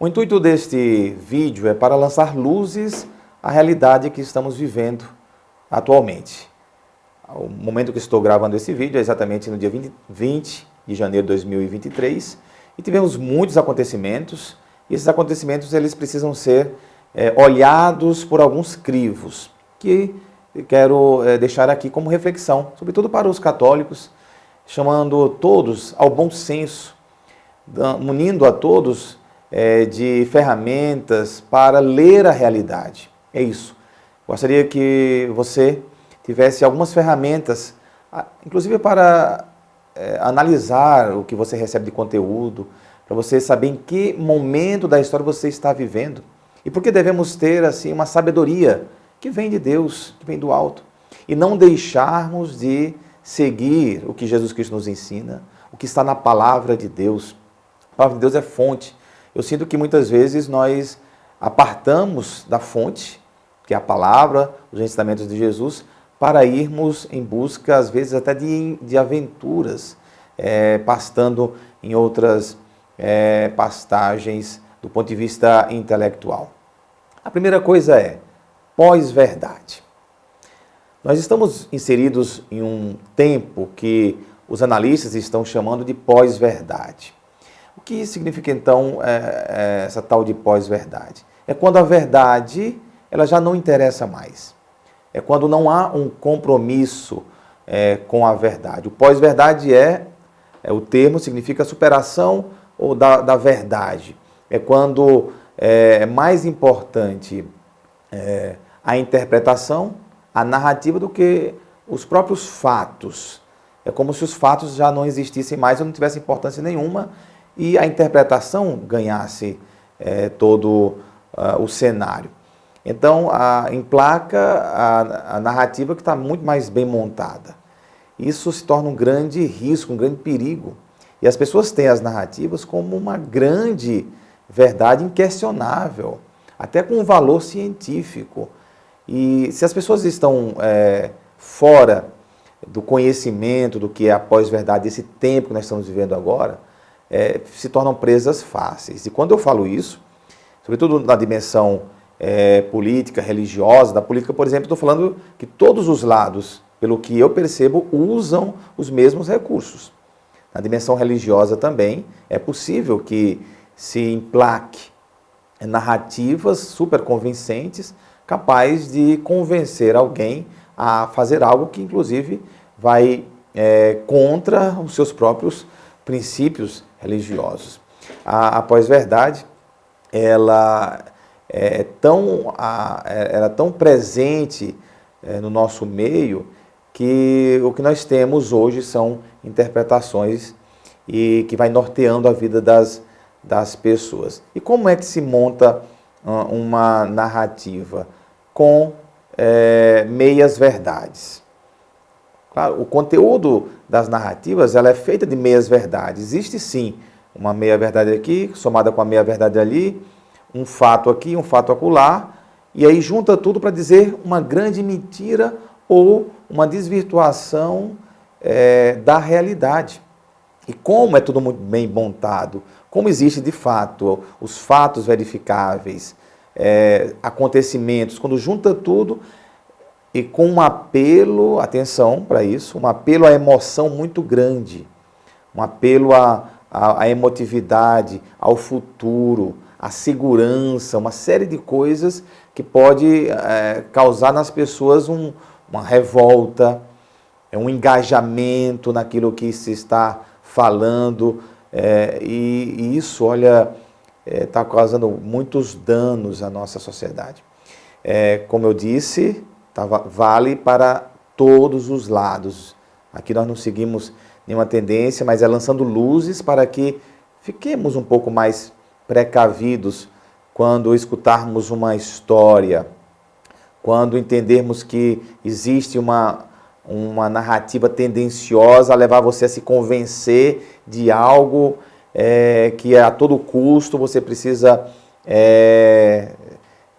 O intuito deste vídeo é para lançar luzes à realidade que estamos vivendo atualmente. O momento que estou gravando esse vídeo é exatamente no dia 20 de janeiro de 2023 e tivemos muitos acontecimentos e esses acontecimentos eles precisam ser olhados por alguns crivos que quero deixar aqui como reflexão, sobretudo para os católicos, chamando todos ao bom senso, munindo a todos de ferramentas para ler a realidade. É isso. Gostaria que você tivesse algumas ferramentas, inclusive para analisar o que você recebe de conteúdo, para você saber em que momento da história você está vivendo e por que devemos ter assim uma sabedoria que vem de Deus, que vem do alto, e não deixarmos de seguir o que Jesus Cristo nos ensina, o que está na palavra de Deus. A palavra de Deus é fonte. Eu sinto que muitas vezes nós apartamos da fonte, que é a palavra, os ensinamentos de Jesus, para irmos em busca, às vezes, até de aventuras, pastando em outras pastagens do ponto de vista intelectual. A primeira coisa é pós-verdade. Nós estamos inseridos em um tempo que os analistas estão chamando de pós-verdade. O que significa, então, essa tal de pós-verdade? É quando a verdade ela já não interessa mais. É quando não há um compromisso com a verdade. O pós-verdade o termo significa superação ou da verdade. É quando é mais importante a interpretação, a narrativa do que os próprios fatos. É como se os fatos já não existissem mais ou não tivessem importância nenhuma e a interpretação ganhasse todo o cenário. Então, emplaca a narrativa que está muito mais bem montada. Isso se torna um grande risco, um grande perigo. E as pessoas têm as narrativas como uma grande verdade inquestionável, até com um valor científico. E se as pessoas estão fora do conhecimento do que é a pós-verdade, desse tempo que nós estamos vivendo agora, se tornam presas fáceis. E quando eu falo isso, sobretudo na dimensão política, religiosa, da política, por exemplo, estou falando que todos os lados, pelo que eu percebo, usam os mesmos recursos. Na dimensão religiosa também é possível que se emplaque narrativas super convincentes, capaz de convencer alguém a fazer algo que, inclusive, vai contra os seus próprios princípios religiosos. A pós-verdade, ela é tão presente no nosso meio que o que nós temos hoje são interpretações e que vai norteando a vida das pessoas. E como é que se monta uma narrativa? Com meias verdades. Claro, o conteúdo das narrativas ela é feita de meias verdades. Existe sim uma meia verdade aqui, somada com a meia verdade ali, um fato aqui, um fato acolá, e aí junta tudo para dizer uma grande mentira ou uma desvirtuação da realidade. E como é tudo muito bem montado, como existe de fato os fatos verificáveis, acontecimentos, quando junta tudo e com um apelo, atenção para isso, um apelo à emoção muito grande, um apelo à emotividade, ao futuro, à segurança, uma série de coisas que pode causar nas pessoas uma revolta, um engajamento naquilo que se está falando, e isso, olha, está causando muitos danos à nossa sociedade. Como eu disse, vale para todos os lados. Aqui nós não seguimos nenhuma tendência, mas lançando luzes para que fiquemos um pouco mais precavidos quando escutarmos uma história, quando entendermos que existe uma narrativa tendenciosa a levar você a se convencer de algo que a todo custo você precisa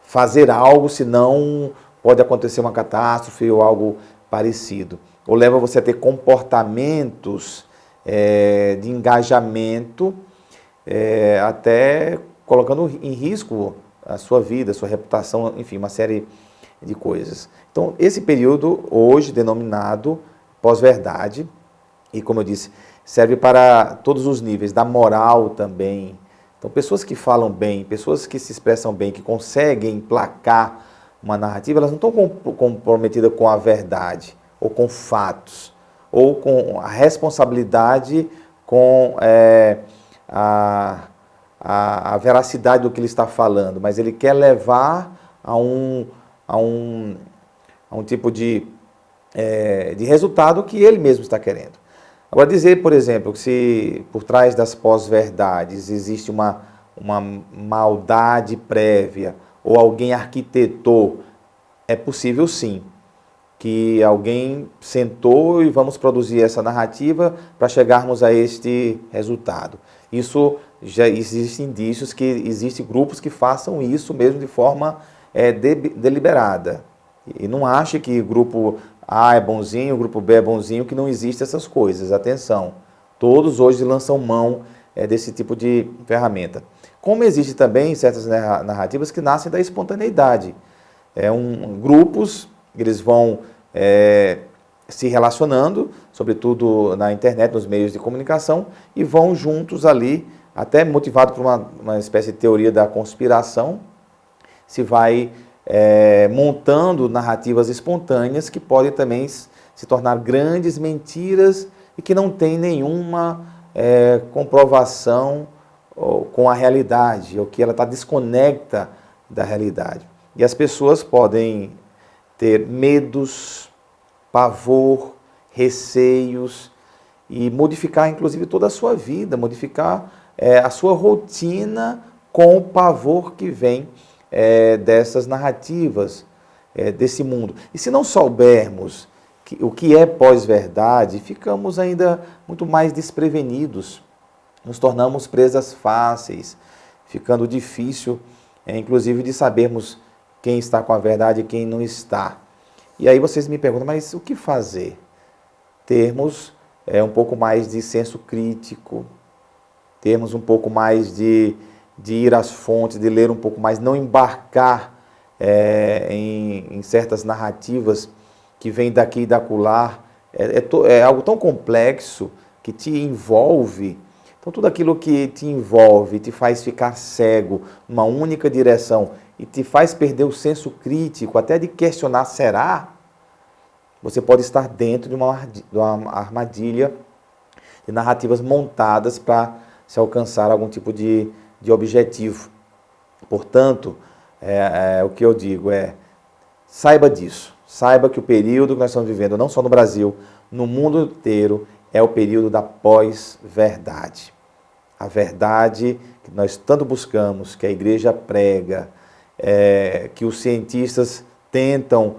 fazer algo, senão pode acontecer uma catástrofe ou algo parecido. Ou leva você a ter comportamentos de engajamento até colocando em risco a sua vida, a sua reputação, enfim, uma série de coisas. Então, esse período, hoje denominado pós-verdade, e como eu disse, serve para todos os níveis, da moral também. Então, pessoas que falam bem, pessoas que se expressam bem, que conseguem emplacar uma narrativa, elas não estão comprometidas com a verdade, ou com fatos, ou com a responsabilidade, com a veracidade do que ele está falando, mas ele quer levar a um tipo de resultado que ele mesmo está querendo. Agora, dizer, por exemplo, que se por trás das pós-verdades existe uma maldade prévia, ou alguém arquitetou, é possível sim, que alguém sentou e vamos produzir essa narrativa para chegarmos a este resultado. Isso já existem indícios que existem grupos que façam isso mesmo de forma deliberada. E não ache que o grupo A é bonzinho, o grupo B é bonzinho, que não existe essas coisas. Atenção, todos hoje lançam mão desse tipo de ferramenta. Como existe também certas narrativas que nascem da espontaneidade. Grupos, eles vão se relacionando, sobretudo na internet, nos meios de comunicação, e vão juntos ali, até motivado por uma espécie de teoria da conspiração, se vai montando narrativas espontâneas que podem também se tornar grandes mentiras e que não tem nenhuma comprovação com a realidade, ou que ela está desconecta da realidade. E as pessoas podem ter medos, pavor, receios e modificar inclusive toda a sua vida, modificar a sua rotina com o pavor que vem dessas narrativas, desse mundo. E se não soubermos o que é pós-verdade, ficamos ainda muito mais desprevenidos, nos tornamos presas fáceis, ficando difícil, inclusive, de sabermos quem está com a verdade e quem não está. E aí vocês me perguntam, mas o que fazer? Termos um pouco mais de senso crítico, termos um pouco mais de ir às fontes, de ler um pouco mais, não embarcar em certas narrativas que vêm daqui e dacular. É algo tão complexo que te envolve. Então, tudo aquilo que te envolve, te faz ficar cego numa única direção e te faz perder o senso crítico, até de questionar, será? Você pode estar dentro de uma armadilha de narrativas montadas para se alcançar algum tipo de objetivo. Portanto, o que eu digo saiba disso. Saiba que o período que nós estamos vivendo, não só no Brasil, no mundo inteiro, é o período da pós-verdade. A verdade que nós tanto buscamos, que a igreja prega, que os cientistas tentam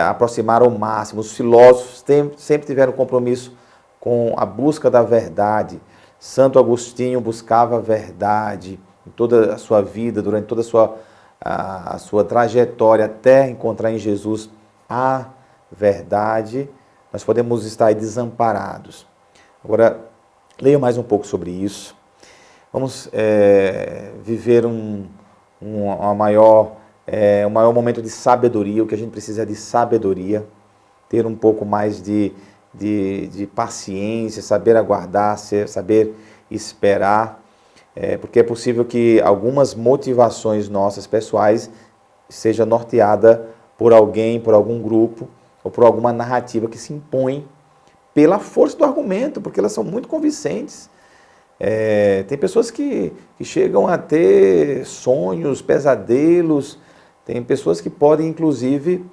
aproximar ao máximo, os filósofos sempre tiveram compromisso com a busca da verdade. Santo Agostinho buscava a verdade em toda a sua vida, durante toda a sua trajetória, até encontrar em Jesus a verdade. Nós podemos estar aí desamparados. Agora, leia mais um pouco sobre isso. Vamos viver um maior momento de sabedoria. O que a gente precisa é de sabedoria, ter um pouco mais de paciência, saber aguardar, saber esperar, porque é possível que algumas motivações nossas pessoais seja norteada por alguém, por algum grupo, ou por alguma narrativa que se impõe pela força do argumento, porque elas são muito convincentes. Tem pessoas que chegam a ter sonhos, pesadelos, tem pessoas que podem, inclusive,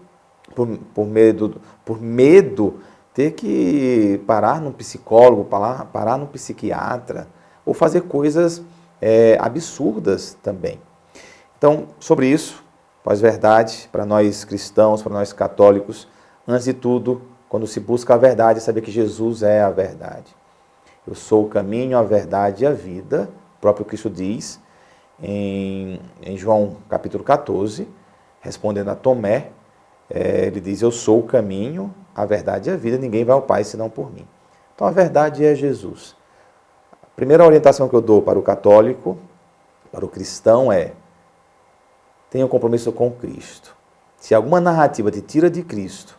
por medo, ter que parar num psicólogo, parar num psiquiatra, ou fazer coisas absurdas também. Então, sobre isso, pós-verdade, para nós cristãos, para nós católicos, antes de tudo, quando se busca a verdade, saber que Jesus é a verdade. Eu sou o caminho, a verdade e a vida, o próprio Cristo diz em João capítulo 14, respondendo a Tomé, ele diz, eu sou o caminho, a verdade e a vida, ninguém vai ao Pai senão por mim. Então a verdade é Jesus. A primeira orientação que eu dou para o católico, para o cristão é: tenha um compromisso com Cristo. Se alguma narrativa te tira de Cristo,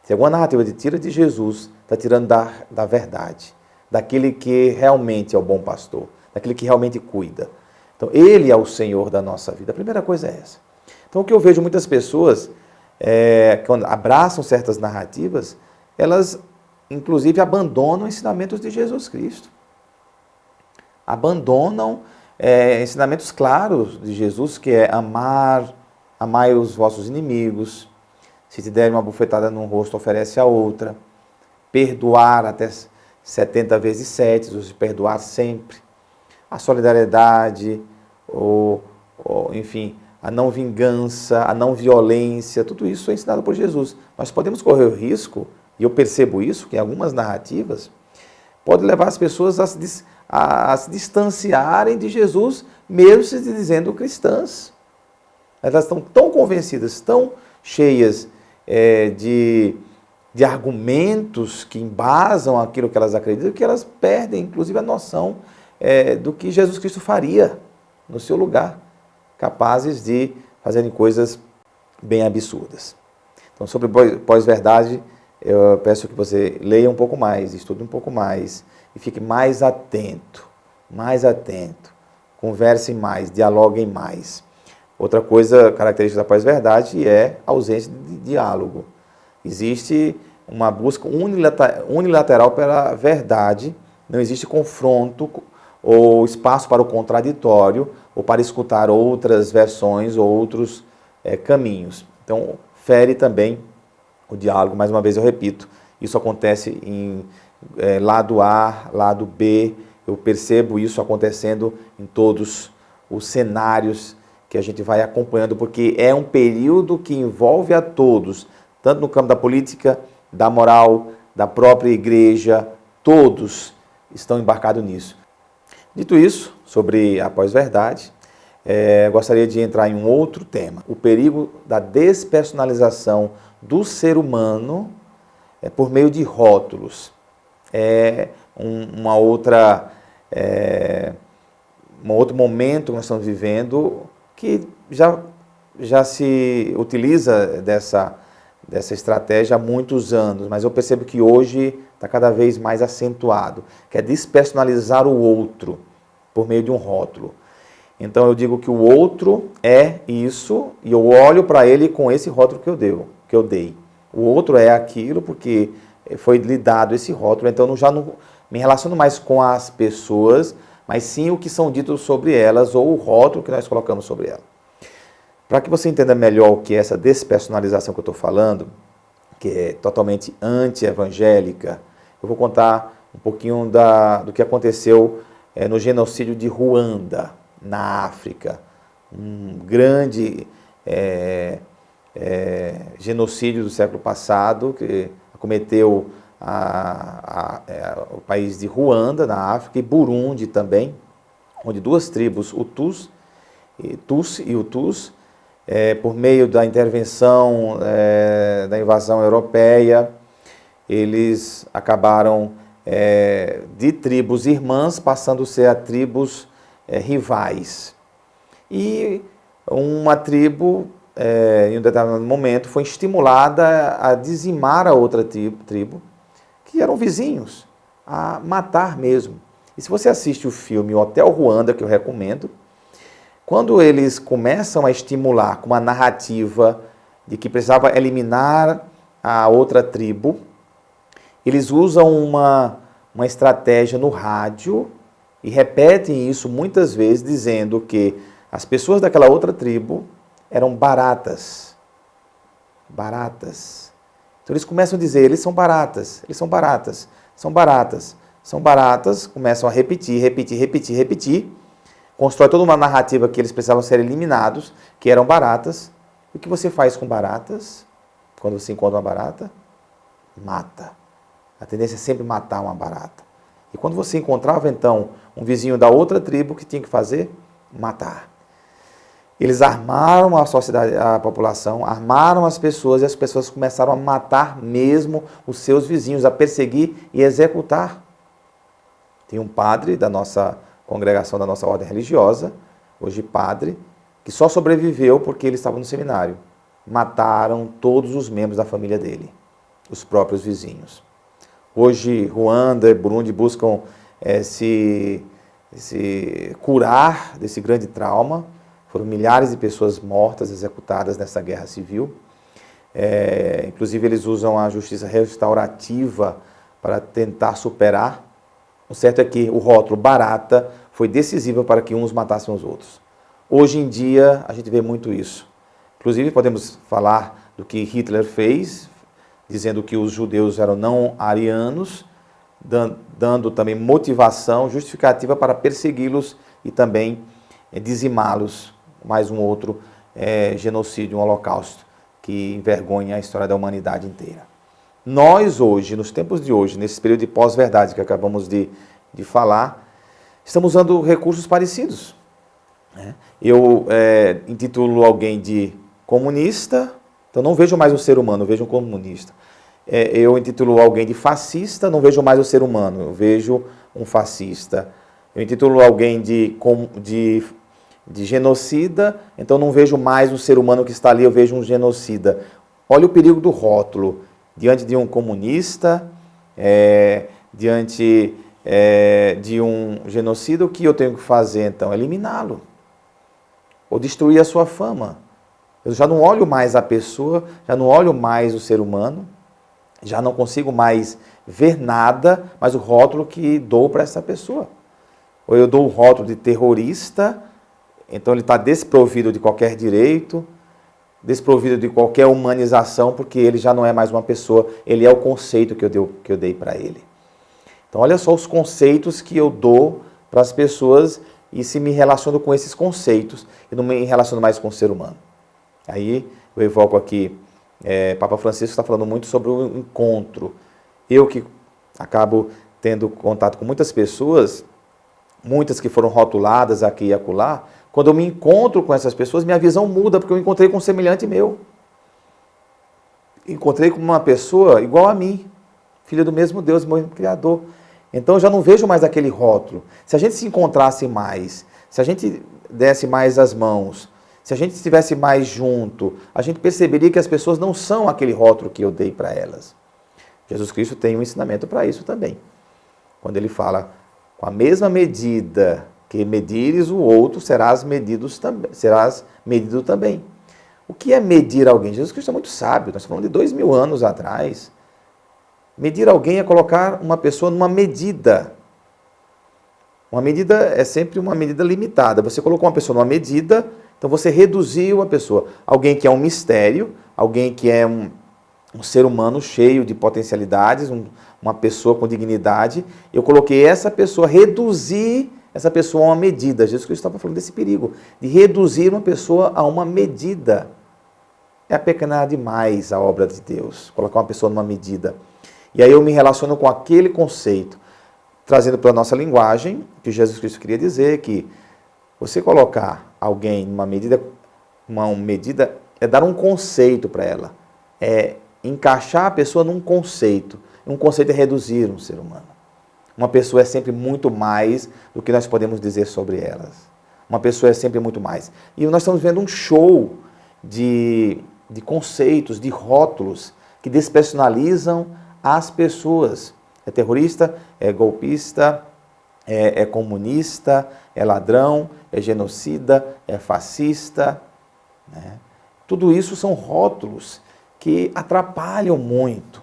se alguma narrativa te tira de Jesus, está tirando da verdade, daquele que realmente é o bom pastor, daquele que realmente cuida. Então, Ele é o Senhor da nossa vida. A primeira coisa é essa. Então, o que eu vejo muitas pessoas, quando abraçam certas narrativas, elas, inclusive, abandonam ensinamentos de Jesus Cristo. Abandonam ensinamentos claros de Jesus, que é amai os vossos inimigos, se te derem uma bufetada no rosto, oferece a outra, perdoar até 70 vezes 7, ou seja, perdoar sempre, a solidariedade, enfim, a não vingança, a não violência, tudo isso é ensinado por Jesus. Nós podemos correr o risco, e eu percebo isso, que em algumas narrativas, pode levar as pessoas a se distanciarem de Jesus, mesmo se dizendo cristãs. Elas estão tão convencidas, tão cheias de argumentos que embasam aquilo que elas acreditam, que elas perdem, inclusive, a noção do que Jesus Cristo faria no seu lugar, capazes de fazerem coisas bem absurdas. Então, sobre pós-verdade, eu peço que você leia um pouco mais, estude um pouco mais e fique mais atento, conversem mais, dialoguem mais. Outra coisa característica da pós-verdade é a ausência de diálogo. Existe uma busca unilateral pela verdade, não existe confronto ou espaço para o contraditório ou para escutar outras versões ou outros caminhos. Então, fere também o diálogo, mais uma vez eu repito, isso acontece em lado A, lado B, eu percebo isso acontecendo em todos os cenários que a gente vai acompanhando, porque é um período que envolve a todos, tanto no campo da política, da moral, da própria igreja, todos estão embarcados nisso. Dito isso, sobre a pós-verdade, gostaria de entrar em um outro tema, o perigo da despersonalização do ser humano por meio de rótulos. Um outro momento que nós estamos vivendo que já se utiliza dessa estratégia há muitos anos, mas eu percebo que hoje está cada vez mais acentuado, que é despersonalizar o outro por meio de um rótulo. Então eu digo que o outro é isso e eu olho para ele com esse rótulo que eu dei. O outro é aquilo porque foi lhe dado esse rótulo, então eu já não me relaciono mais com as pessoas, mas sim o que são ditos sobre elas ou o rótulo que nós colocamos sobre elas. Para que você entenda melhor o que é essa despersonalização que eu estou falando, que é totalmente anti-evangélica, eu vou contar um pouquinho do que aconteceu no genocídio de Ruanda, na África. Um grande genocídio do século passado, que acometeu o país de Ruanda, na África, e Burundi também, onde duas tribos, Tutsi e Hutus, por meio da intervenção da invasão europeia, eles acabaram de tribos irmãs passando a ser a tribos rivais. E uma tribo, em um determinado momento, foi estimulada a dizimar a outra tribo, que eram vizinhos, a matar mesmo. E se você assiste o filme Hotel Ruanda, que eu recomendo, quando eles começam a estimular com uma narrativa de que precisava eliminar a outra tribo, eles usam uma estratégia no rádio e repetem isso muitas vezes, dizendo que as pessoas daquela outra tribo eram baratas. Baratas. Então eles começam a dizer, eles são baratas, eles são baratas, são baratas, são baratas, começam a repetir, constrói toda uma narrativa que eles precisavam ser eliminados, que eram baratas. E o que você faz com baratas? Quando você encontra uma barata? Mata. A tendência é sempre matar uma barata. E quando você encontrava, então, um vizinho da outra tribo, o que tinha que fazer? Matar. Eles armaram a sociedade, a população, armaram as pessoas e as pessoas começaram a matar mesmo os seus vizinhos, a perseguir e executar. Tem um padre da nossa congregação, da nossa ordem religiosa, hoje padre, que só sobreviveu porque ele estava no seminário. Mataram todos os membros da família dele, os próprios vizinhos. Hoje, Ruanda e Burundi buscam se curar desse grande trauma. Foram milhares de pessoas mortas, executadas nessa guerra civil. Inclusive, eles usam a justiça restaurativa para tentar superar. O certo é que o rótulo barata foi decisivo para que uns matassem os outros. Hoje em dia, a gente vê muito isso. Inclusive, podemos falar do que Hitler fez, dizendo que os judeus eram não arianos, dando também motivação, justificativa para persegui-los e também dizimá-los. Mais um outro genocídio, um holocausto, que envergonha a história da humanidade inteira. Nós hoje, nos tempos de hoje, nesse período de pós-verdade que acabamos de falar, estamos usando recursos parecidos. Eu intitulo alguém de comunista, então não vejo mais um ser humano, eu vejo um comunista. Eu intitulo alguém de fascista, não vejo mais o ser humano, eu vejo um fascista. Eu intitulo alguém de genocida, então não vejo mais um ser humano que está ali, eu vejo um genocida. Olha o perigo do rótulo. Diante de um comunista, diante de um genocida, o que eu tenho que fazer então? Eliminá-lo. Ou destruir a sua fama. Eu já não olho mais a pessoa, já não olho mais o ser humano, já não consigo mais ver nada, mas o rótulo que dou para essa pessoa. Ou eu dou o rótulo de terrorista, então ele está desprovido de qualquer direito, desprovido de qualquer humanização, porque ele já não é mais uma pessoa, ele é o conceito que eu dei para ele. Então olha só os conceitos que eu dou para as pessoas e se me relaciono com esses conceitos e não me relaciono mais com o ser humano. Aí eu evoco aqui, Papa Francisco está falando muito sobre o encontro. Eu que acabo tendo contato com muitas pessoas, muitas que foram rotuladas aqui e acolá, quando eu me encontro com essas pessoas, minha visão muda, porque eu encontrei com um semelhante meu. Encontrei com uma pessoa igual a mim, filha do mesmo Deus, mesmo Criador. Então eu já não vejo mais aquele rótulo. Se a gente se encontrasse mais, se a gente desse mais as mãos, se a gente estivesse mais junto, a gente perceberia que as pessoas não são aquele rótulo que eu dei para elas. Jesus Cristo tem um ensinamento para isso também. Quando ele fala, com a mesma medida que medires o outro, serás medido também. O que é medir alguém? Jesus Cristo é muito sábio, nós estamos falando de 2000 anos atrás. Medir alguém é colocar uma pessoa numa medida. Uma medida é sempre uma medida limitada. Você colocou uma pessoa numa medida, então você reduziu a pessoa. Alguém que é um mistério, alguém que é um ser humano cheio de potencialidades, uma pessoa com dignidade. Eu coloquei essa pessoa, reduzir essa pessoa a uma medida. Jesus Cristo estava falando desse perigo, de reduzir uma pessoa a uma medida. É apequenar demais a obra de Deus, colocar uma pessoa numa medida. E aí eu me relaciono com aquele conceito, trazendo para a nossa linguagem, que Jesus Cristo queria dizer, que você colocar alguém numa medida, uma medida é dar um conceito para ela, é encaixar a pessoa num conceito. Um conceito é reduzir um ser humano. Uma pessoa é sempre muito mais do que nós podemos dizer sobre elas. Uma pessoa é sempre muito mais. E nós estamos vendo um show de conceitos, de rótulos que despersonalizam as pessoas. É terrorista, é golpista, é comunista, é ladrão, é genocida, é fascista. Né? Tudo isso são rótulos que atrapalham muito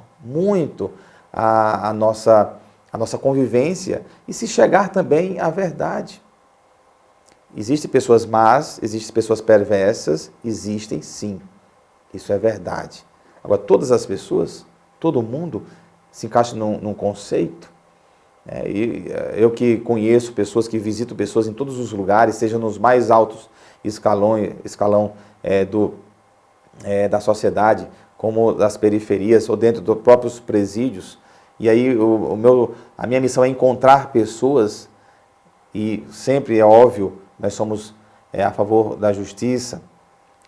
a nossa convivência e se chegar também à verdade. Existem pessoas más, existem pessoas perversas, existem sim. Isso é verdade. Agora, todas as pessoas, todo mundo se encaixa num conceito. Eu que conheço pessoas, que visito pessoas em todos os lugares, seja nos mais altos escalão da sociedade, como das periferias, ou dentro dos próprios presídios. E aí a minha missão é encontrar pessoas, e sempre é óbvio, nós somos a favor da justiça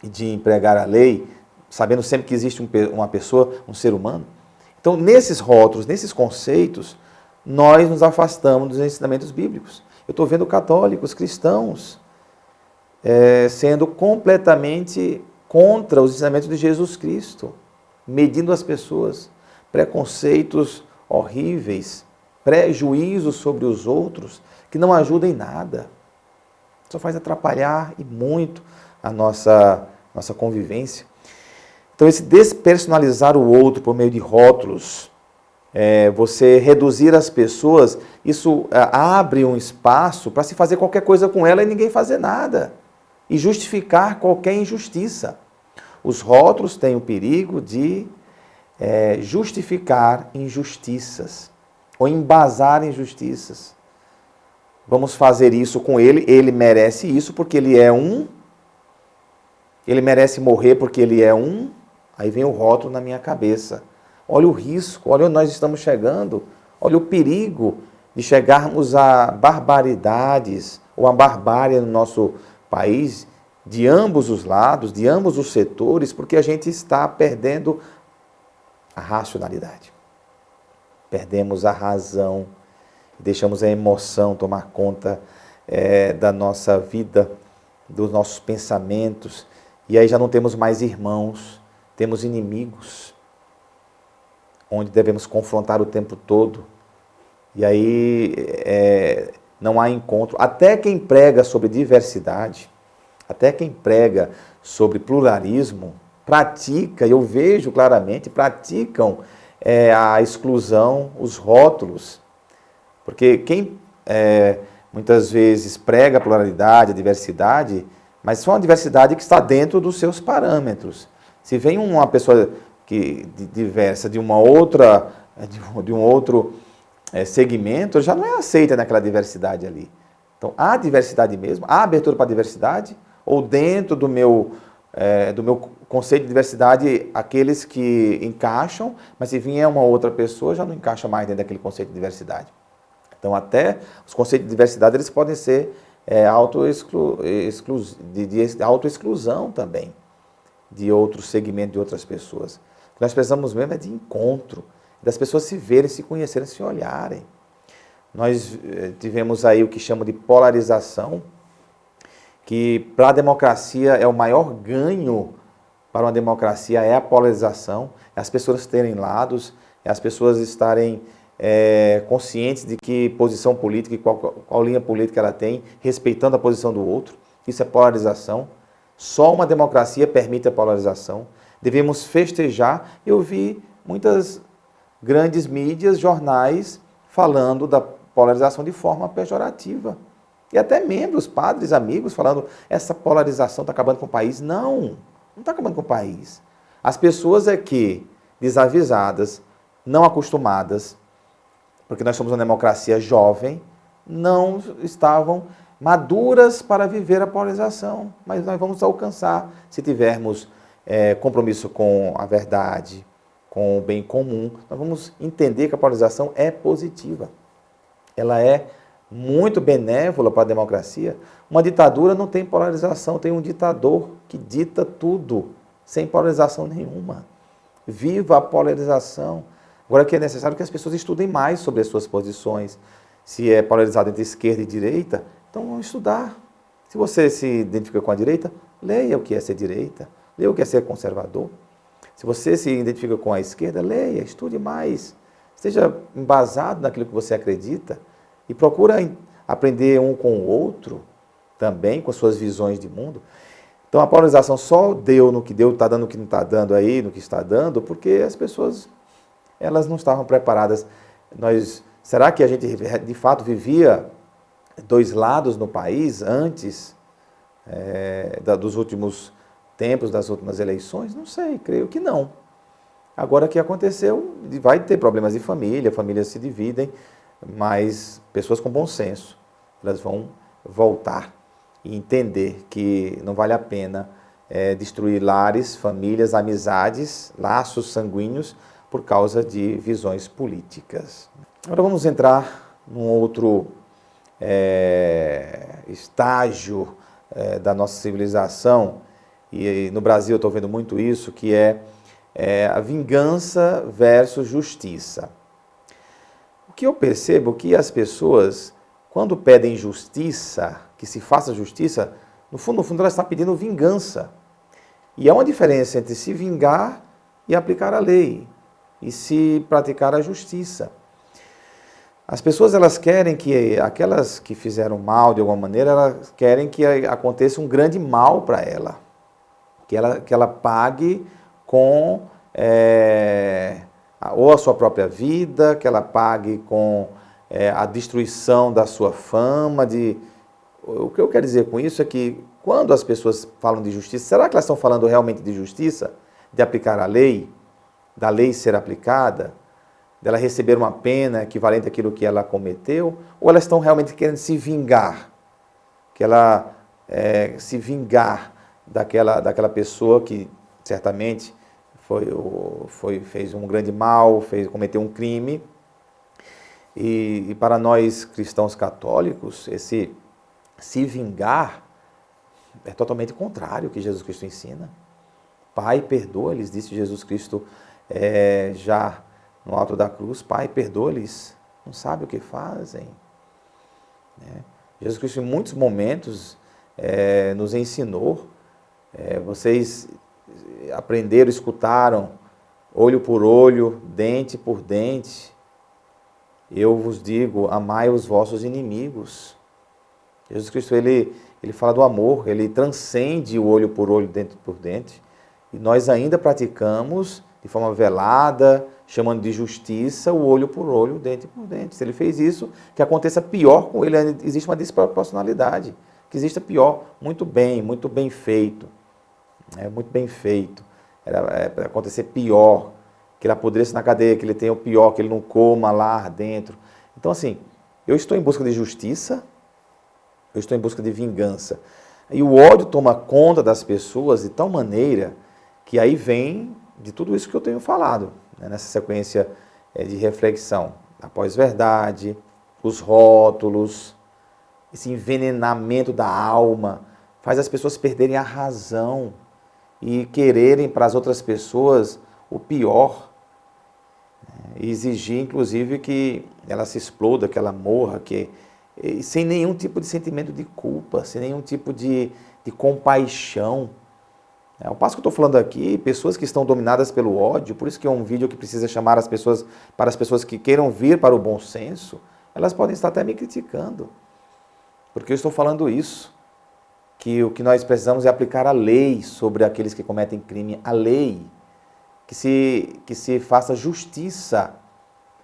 e de empregar a lei, sabendo sempre que existe uma pessoa, um ser humano. Então, nesses rótulos, nesses conceitos, nós nos afastamos dos ensinamentos bíblicos. Eu estou vendo católicos, cristãos, sendo completamente contra os ensinamentos de Jesus Cristo, medindo as pessoas, preconceitos horríveis, prejuízos sobre os outros, que não ajudam em nada. Só faz atrapalhar e muito a nossa convivência. Então, esse despersonalizar o outro por meio de rótulos, você reduzir as pessoas, isso abre um espaço para se fazer qualquer coisa com ela e ninguém fazer nada. E justificar qualquer injustiça. Os rótulos têm o perigo de justificar injustiças ou embasar injustiças. Vamos fazer isso com ele, ele merece isso porque ele é um, ele merece morrer porque ele é um, aí vem o rótulo na minha cabeça. Olha o risco, olha onde nós estamos chegando, olha o perigo de chegarmos a barbaridades ou a barbárie no nosso país, de ambos os lados, de ambos os setores, porque a gente está perdendo a racionalidade. Perdemos a razão, deixamos a emoção tomar conta da nossa vida, dos nossos pensamentos, e aí já não temos mais irmãos, temos inimigos, onde devemos confrontar o tempo todo, e aí não há encontro. Até quem prega sobre diversidade, até quem prega sobre pluralismo, pratica, eu vejo claramente, praticam a exclusão, os rótulos. Porque quem muitas vezes prega a pluralidade, a diversidade, mas só uma diversidade que está dentro dos seus parâmetros. Se vem uma pessoa diversa de uma outra, de um outro segmento, já não é aceita naquela diversidade ali. Então, há diversidade mesmo, há abertura para a diversidade, ou dentro do meu conceito de diversidade, aqueles que encaixam, mas se vier uma outra pessoa, já não encaixa mais dentro daquele conceito de diversidade. Então, até os conceitos de diversidade, eles podem ser de autoexclusão também, de outro segmento, de outras pessoas. O que nós precisamos mesmo é de encontro, das pessoas se verem, se conhecerem, se olharem. Nós tivemos aí o que chamam de polarização, que para a democracia é o maior ganho para uma democracia é a polarização, é as pessoas terem lados, é as pessoas estarem conscientes de que posição política e qual linha política ela tem, respeitando a posição do outro. Isso é polarização. Só uma democracia permite a polarização. Devemos festejar. Eu vi muitas grandes mídias, jornais, falando da polarização de forma pejorativa. E até membros, padres, amigos, falando essa polarização está acabando com o país. Não está acabando com o país. As pessoas desavisadas, não acostumadas, porque nós somos uma democracia jovem, não estavam maduras para viver a polarização. Mas nós vamos alcançar se tivermos compromisso com a verdade, com o bem comum. Nós vamos entender que a polarização é positiva. Ela é muito benévola para a democracia. Uma ditadura não tem polarização, tem um ditador que dita tudo, sem polarização nenhuma. Viva a polarização. Agora que é necessário que as pessoas estudem mais sobre as suas posições. Se é polarizado entre esquerda e direita, então vão estudar. Se você se identifica com a direita, leia o que é ser direita, leia o que é ser conservador. Se você se identifica com a esquerda, leia, estude mais. Esteja embasado naquilo que você acredita e procura aprender um com o outro, também com suas visões de mundo. Então a polarização só deu no que deu, está dando no que não está dando aí, no que está dando, porque as pessoas elas não estavam preparadas. Será que a gente de fato vivia dois lados no país antes dos últimos tempos, das últimas eleições? Não sei, creio que não. Agora o que aconteceu, vai ter problemas de família, famílias se dividem, mas pessoas com bom senso, elas vão voltar e entender que não vale a pena destruir lares, famílias, amizades, laços sanguíneos por causa de visões políticas. Agora vamos entrar num outro estágio da nossa civilização, e no Brasil eu estou vendo muito isso, que é a vingança versus justiça. O que eu percebo é que as pessoas, quando pedem justiça, que se faça justiça, no fundo, ela está pedindo vingança. E há uma diferença entre se vingar e aplicar a lei, e se praticar a justiça. As pessoas, elas querem que, aquelas que fizeram mal de alguma maneira, elas querem que aconteça um grande mal para ela. Que ela pague com ou a sua própria vida, que ela pague com a destruição da sua fama. O que eu quero dizer com isso é que quando as pessoas falam de justiça, será que elas estão falando realmente de justiça? De aplicar a lei? Da lei ser aplicada? Dela receber uma pena equivalente àquilo que ela cometeu? Ou elas estão realmente querendo se vingar? Que ela se vingar daquela pessoa que certamente fez um grande mal, cometeu um crime. E para nós cristãos católicos, esse se vingar é totalmente contrário ao que Jesus Cristo ensina. Pai, perdoa-lhes, disse Jesus Cristo já no alto da cruz. Pai, perdoa-lhes, não sabe o que fazem. Jesus Cristo, em muitos momentos, nos ensinou. Vocês aprenderam, escutaram, olho por olho, dente por dente. Eu vos digo, amai os vossos inimigos. Jesus Cristo, ele fala do amor, ele transcende o olho por olho, dente por dente. E nós ainda praticamos de forma velada, chamando de justiça, o olho por olho, dente por dente. Se ele fez isso, que aconteça pior com ele, existe uma desproporcionalidade. Que exista pior, muito bem feito. Muito bem feito. Para acontecer pior, que ele apodreça na cadeia, que ele tenha o pior, que ele não coma lá dentro. Então, assim, eu estou em busca de justiça, eu estou em busca de vingança. E o ódio toma conta das pessoas de tal maneira que aí vem de tudo isso que eu tenho falado, nessa sequência de reflexão. A pós-verdade, os rótulos, esse envenenamento da alma, faz as pessoas perderem a razão e quererem para as outras pessoas o pior. E exigir, inclusive, que ela se exploda, que ela morra, sem nenhum tipo de sentimento de culpa, sem nenhum tipo de compaixão. Ao passo que eu estou falando aqui, pessoas que estão dominadas pelo ódio, por isso que é um vídeo que precisa chamar as pessoas, para as pessoas que queiram vir para o bom senso, elas podem estar até me criticando. Porque eu estou falando isso, que o que nós precisamos é aplicar a lei sobre aqueles que cometem crime, a lei, que se faça justiça,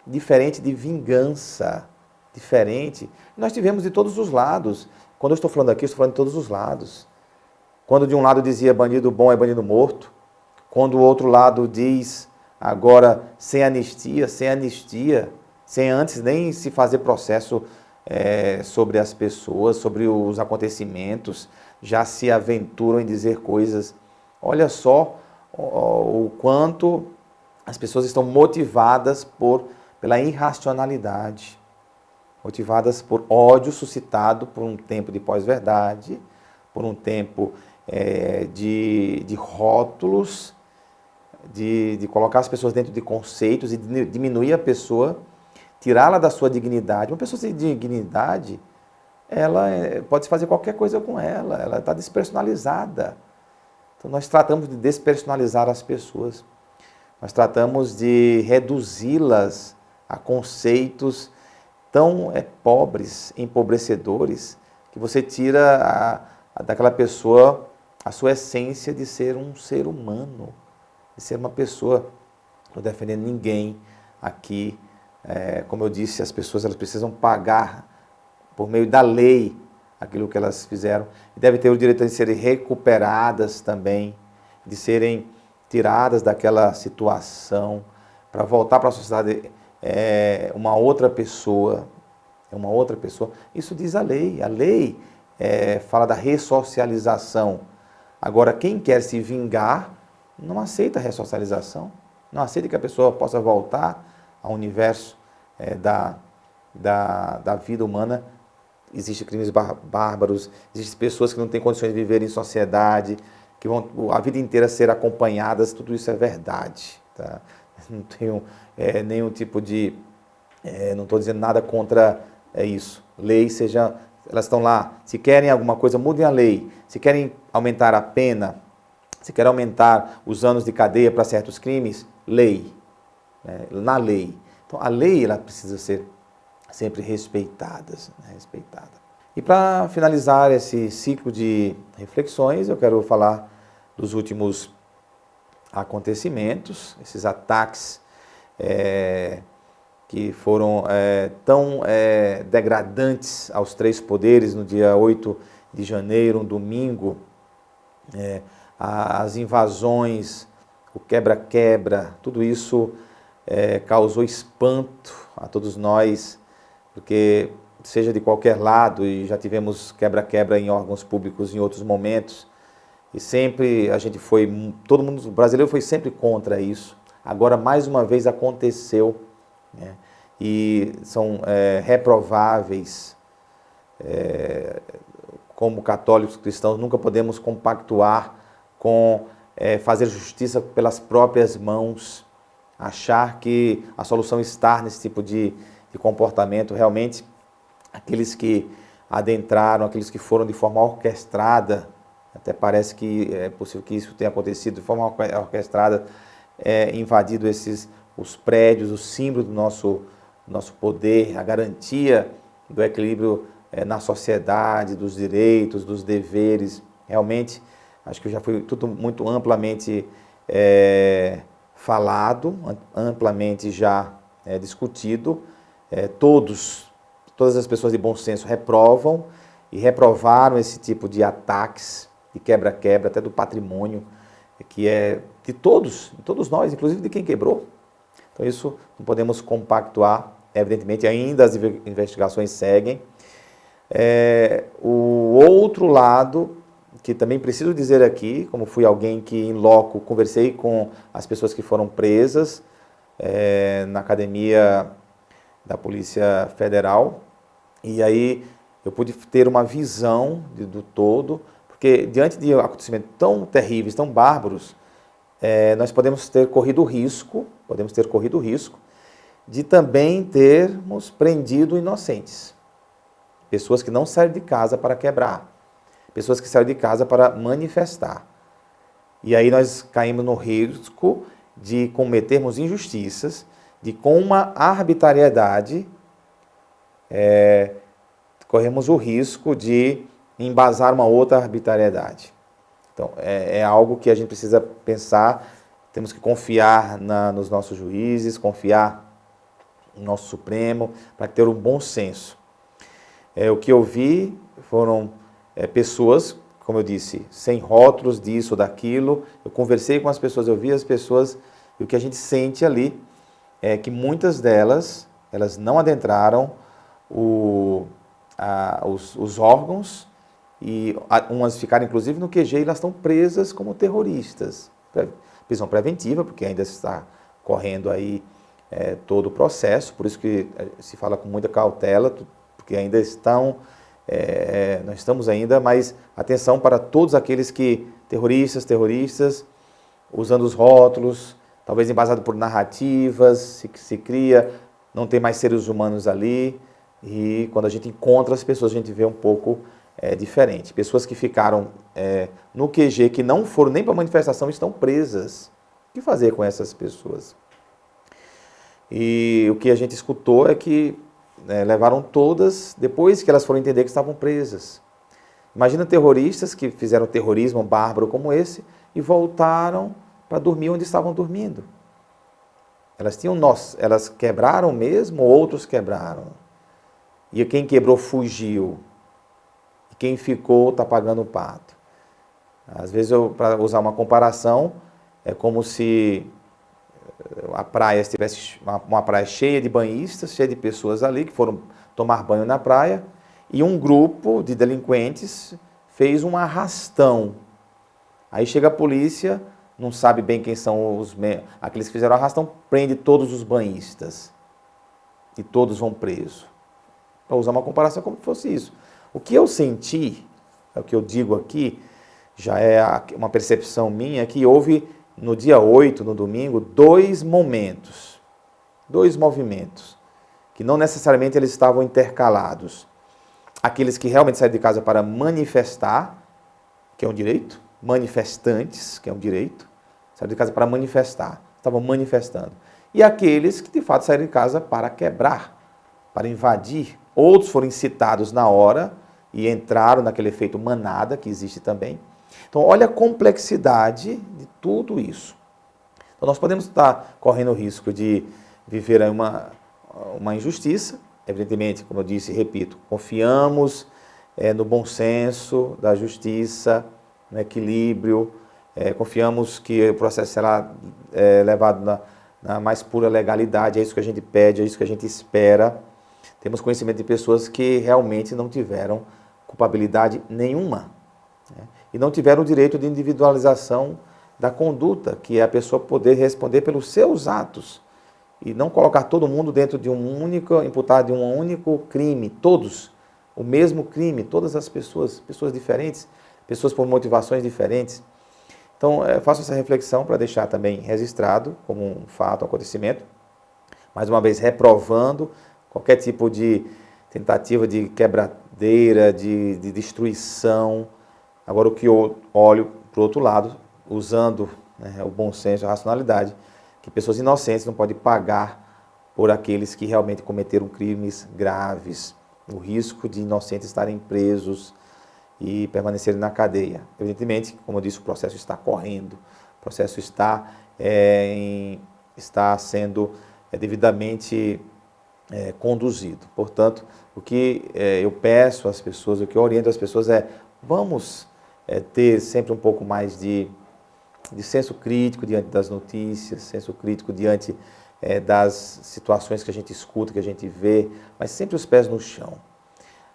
diferente de vingança, diferente. Nós tivemos de todos os lados. Quando eu estou falando aqui, eu estou falando de todos os lados. Quando de um lado dizia bandido bom é bandido morto, quando o outro lado diz agora sem anistia, sem antes nem se fazer processo sobre as pessoas, sobre os acontecimentos, já se aventuram em dizer coisas. Olha só o quanto as pessoas estão motivadas pela irracionalidade, motivadas por ódio suscitado por um tempo de pós-verdade, por um tempo de rótulos, de colocar as pessoas dentro de conceitos e de diminuir a pessoa, tirá-la da sua dignidade. Uma pessoa sem dignidade, ela pode fazer qualquer coisa com ela está despersonalizada. Então nós tratamos de despersonalizar as pessoas, nós tratamos de reduzi-las a conceitos tão pobres, empobrecedores, que você tira daquela pessoa a sua essência de ser um ser humano, de ser uma pessoa. Não estou defendendo ninguém aqui. Como eu disse, as pessoas elas precisam pagar por meio da lei aquilo que elas fizeram. E devem ter o direito de serem recuperadas também, de serem tiradas daquela situação, para voltar para a sociedade uma outra pessoa. Isso diz a lei. A lei fala da ressocialização. Agora, quem quer se vingar, não aceita a ressocialização, não aceita que a pessoa possa voltar ao universo da vida humana. Existem crimes bárbaros, existem pessoas que não têm condições de viver em sociedade, que vão a vida inteira ser acompanhadas, tudo isso é verdade. Tá? Não tenho nenhum tipo de... não estou dizendo nada contra isso. Lei seja elas estão lá. Se querem alguma coisa, mudem a lei. Se querem aumentar a pena, se querem aumentar os anos de cadeia para certos crimes, lei. Né? Na lei. Então, a lei ela precisa ser sempre respeitada. Né? Respeitada. E para finalizar esse ciclo de reflexões, eu quero falar dos últimos acontecimentos, esses ataques que foram tão degradantes aos três poderes no dia 8 de janeiro, um domingo, as invasões, o quebra-quebra, tudo isso causou espanto a todos nós, porque seja de qualquer lado, e já tivemos quebra-quebra em órgãos públicos em outros momentos, e sempre a gente foi, todo mundo, o brasileiro foi sempre contra isso. Agora, mais uma vez, aconteceu, né? E são reprováveis. Como católicos cristãos, nunca podemos compactuar com fazer justiça pelas próprias mãos, achar que a solução está nesse tipo de comportamento. Realmente, aqueles que adentraram, aqueles que foram de forma orquestrada, até parece que é possível que isso tenha acontecido de forma orquestrada, invadido os prédios, o símbolo do nosso poder, a garantia do equilíbrio na sociedade, dos direitos, dos deveres. Realmente, acho que já foi tudo muito amplamente falado, amplamente já discutido. Todas as pessoas de bom senso reprovam e reprovaram esse tipo de ataques, de quebra-quebra, até do patrimônio, que é de todos nós, inclusive de quem quebrou. Então isso não podemos compactuar, evidentemente ainda as investigações seguem. O outro lado, que também preciso dizer aqui, como fui alguém que em loco conversei com as pessoas que foram presas na academia da Polícia Federal, e aí eu pude ter uma visão do todo, porque diante de acontecimentos tão terríveis, tão bárbaros, nós podemos ter corrido o risco de também termos prendido inocentes. Pessoas que não saíram de casa para quebrar, pessoas que saíram de casa para manifestar. E aí nós caímos no risco de cometermos injustiças, de com uma arbitrariedade, corremos o risco de embasar uma outra arbitrariedade. Então, é algo que a gente precisa pensar, temos que confiar nos nossos juízes, confiar no nosso Supremo, para ter um bom senso. O que eu vi foram pessoas, como eu disse, sem rótulos disso ou daquilo. Eu conversei com as pessoas, eu vi as pessoas, e o que a gente sente ali é que muitas delas, elas não adentraram os órgãos, e umas ficaram inclusive no QG e elas estão presas como terroristas. Prisão preventiva, porque ainda está correndo aí todo o processo, por isso que se fala com muita cautela, porque ainda nós estamos ainda, mas atenção para todos aqueles que, terroristas, usando os rótulos, talvez embasado por narrativas, se cria, não tem mais seres humanos ali, e quando a gente encontra as pessoas, a gente vê um pouco diferente. Pessoas que ficaram no QG, que não foram nem para a manifestação, estão presas. O que fazer com essas pessoas? E o que a gente escutou é que levaram todas, depois que elas foram entender que estavam presas. Imagina terroristas que fizeram terrorismo bárbaro como esse e voltaram para dormir onde estavam dormindo. Elas quebraram mesmo, ou outros quebraram. E quem quebrou fugiu. E quem ficou está pagando o pato. Às vezes, para usar uma comparação, é como se a praia estivesse uma praia cheia de banhistas, cheia de pessoas ali que foram tomar banho na praia, e um grupo de delinquentes fez um arrastão. Aí chega a polícia, não sabe bem quem são aqueles que fizeram o arrastão, prende todos os banhistas. E todos vão presos. Para usar uma comparação como se fosse isso. O que eu senti, é o que eu digo aqui, já é uma percepção minha, que houve no dia 8, no domingo, dois movimentos, que não necessariamente eles estavam intercalados. aqueles que realmente saem de casa para manifestar, que é um direito, manifestantes, que é um direito, saíram de casa para manifestar, estavam manifestando. E aqueles que de fato saíram de casa para quebrar, para invadir. Outros foram incitados na hora e entraram naquele efeito manada que existe também. Então, olha a complexidade de tudo isso. Então, nós podemos estar correndo o risco de viver uma injustiça. Evidentemente, como eu disse e repito, confiamos no bom senso da justiça, no equilíbrio, confiamos que o processo será levado na mais pura legalidade, é isso que a gente pede, é isso que a gente espera. Temos conhecimento de pessoas que realmente não tiveram culpabilidade nenhuma, né? E não tiveram o direito de individualização da conduta, que é a pessoa poder responder pelos seus atos e não colocar todo mundo dentro de imputado de um único crime, todos, o mesmo crime, todas as pessoas diferentes, pessoas por motivações diferentes. Então, faço essa reflexão para deixar também registrado como um fato, um acontecimento, mais uma vez reprovando qualquer tipo de tentativa de quebradeira, de destruição. Agora, o que eu olho para o outro lado, usando o bom senso, a racionalidade, que pessoas inocentes não podem pagar por aqueles que realmente cometeram crimes graves, o risco de inocentes estarem presos e permanecerem na cadeia. Evidentemente, como eu disse, o processo está correndo, o processo está sendo devidamente conduzido. Portanto, o que eu peço às pessoas, o que eu oriento as pessoas vamos ter sempre um pouco mais de senso crítico diante das notícias, senso crítico diante das situações que a gente escuta, que a gente vê, mas sempre os pés no chão.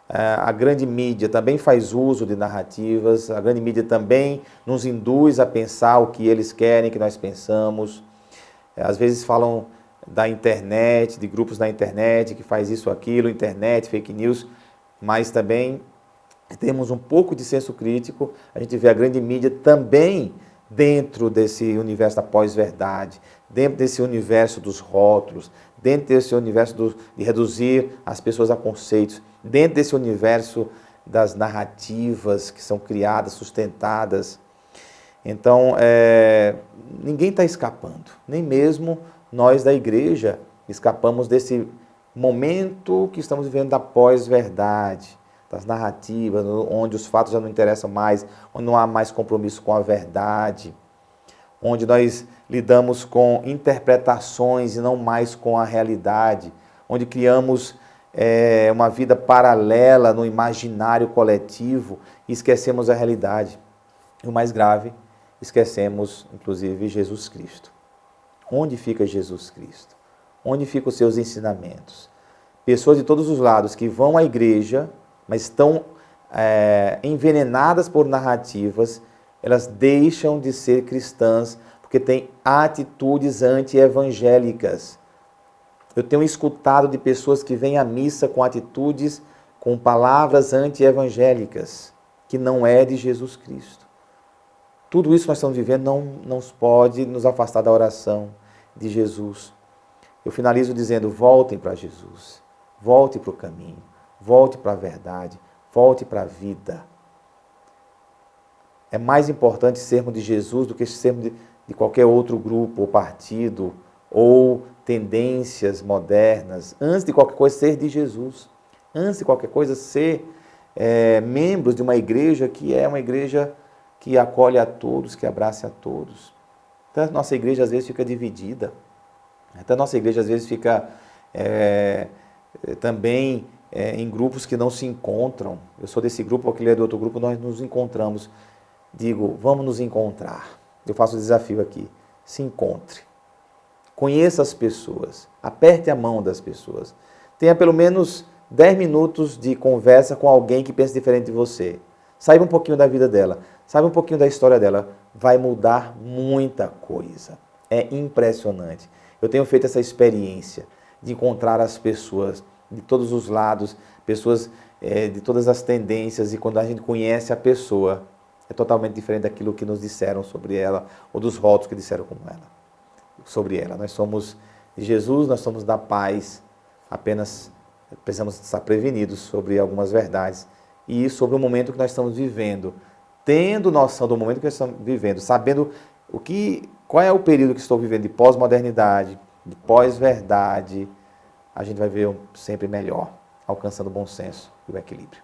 A grande mídia também faz uso de narrativas, a grande mídia também nos induz a pensar o que eles querem que nós pensamos. Às vezes falam da internet, de grupos na internet que faz isso, aquilo, internet, fake news, mas também temos um pouco de senso crítico, a gente vê a grande mídia também dentro desse universo da pós-verdade, dentro desse universo dos rótulos, dentro desse universo de reduzir as pessoas a conceitos, dentro desse universo das narrativas que são criadas, sustentadas. Então, ninguém está escapando, nem mesmo nós da igreja escapamos desse momento que estamos vivendo da pós-verdade, das narrativas, onde os fatos já não interessam mais, onde não há mais compromisso com a verdade, onde nós lidamos com interpretações e não mais com a realidade, onde criamos uma vida paralela no imaginário coletivo e esquecemos a realidade. E o mais grave, esquecemos, inclusive, Jesus Cristo. Onde fica Jesus Cristo? Onde ficam os seus ensinamentos? Pessoas de todos os lados que vão à igreja, mas estão envenenadas por narrativas, elas deixam de ser cristãs porque têm atitudes anti-evangélicas. Eu tenho escutado de pessoas que vêm à missa com atitudes, com palavras anti-evangélicas, que não é de Jesus Cristo. Tudo isso que nós estamos vivendo não pode nos afastar da oração de Jesus. Eu finalizo dizendo, voltem para Jesus, volte para o caminho, volte para a verdade, volte para a vida. É mais importante sermos de Jesus do que sermos de qualquer outro grupo ou partido ou tendências modernas. Antes de qualquer coisa, ser de Jesus. Antes de qualquer coisa, ser membros de uma igreja que é uma igreja que acolhe a todos, que abraça a todos. Então, a nossa igreja às vezes fica dividida. Até a nossa igreja às vezes fica também em grupos que não se encontram. Eu sou desse grupo, aquele é do outro grupo, nós nos encontramos. Digo, vamos nos encontrar. Eu faço o desafio aqui. Se encontre. Conheça as pessoas. Aperte a mão das pessoas. Tenha pelo menos 10 minutos de conversa com alguém que pensa diferente de você. Saiba um pouquinho da vida dela. Saiba um pouquinho da história dela. Vai mudar muita coisa. É impressionante. Eu tenho feito essa experiência de encontrar as pessoas de todos os lados, pessoas de todas as tendências, e quando a gente conhece a pessoa, é totalmente diferente daquilo que nos disseram sobre ela, ou dos rótulos que disseram sobre ela. Nós somos de Jesus, nós somos da paz, apenas precisamos estar prevenidos sobre algumas verdades e sobre o momento que nós estamos vivendo. Tendo noção do momento que nós estamos vivendo, sabendo qual é o período que estou vivendo de pós-modernidade, de pós-verdade, a gente vai ver sempre melhor, alcançando o bom senso e o equilíbrio.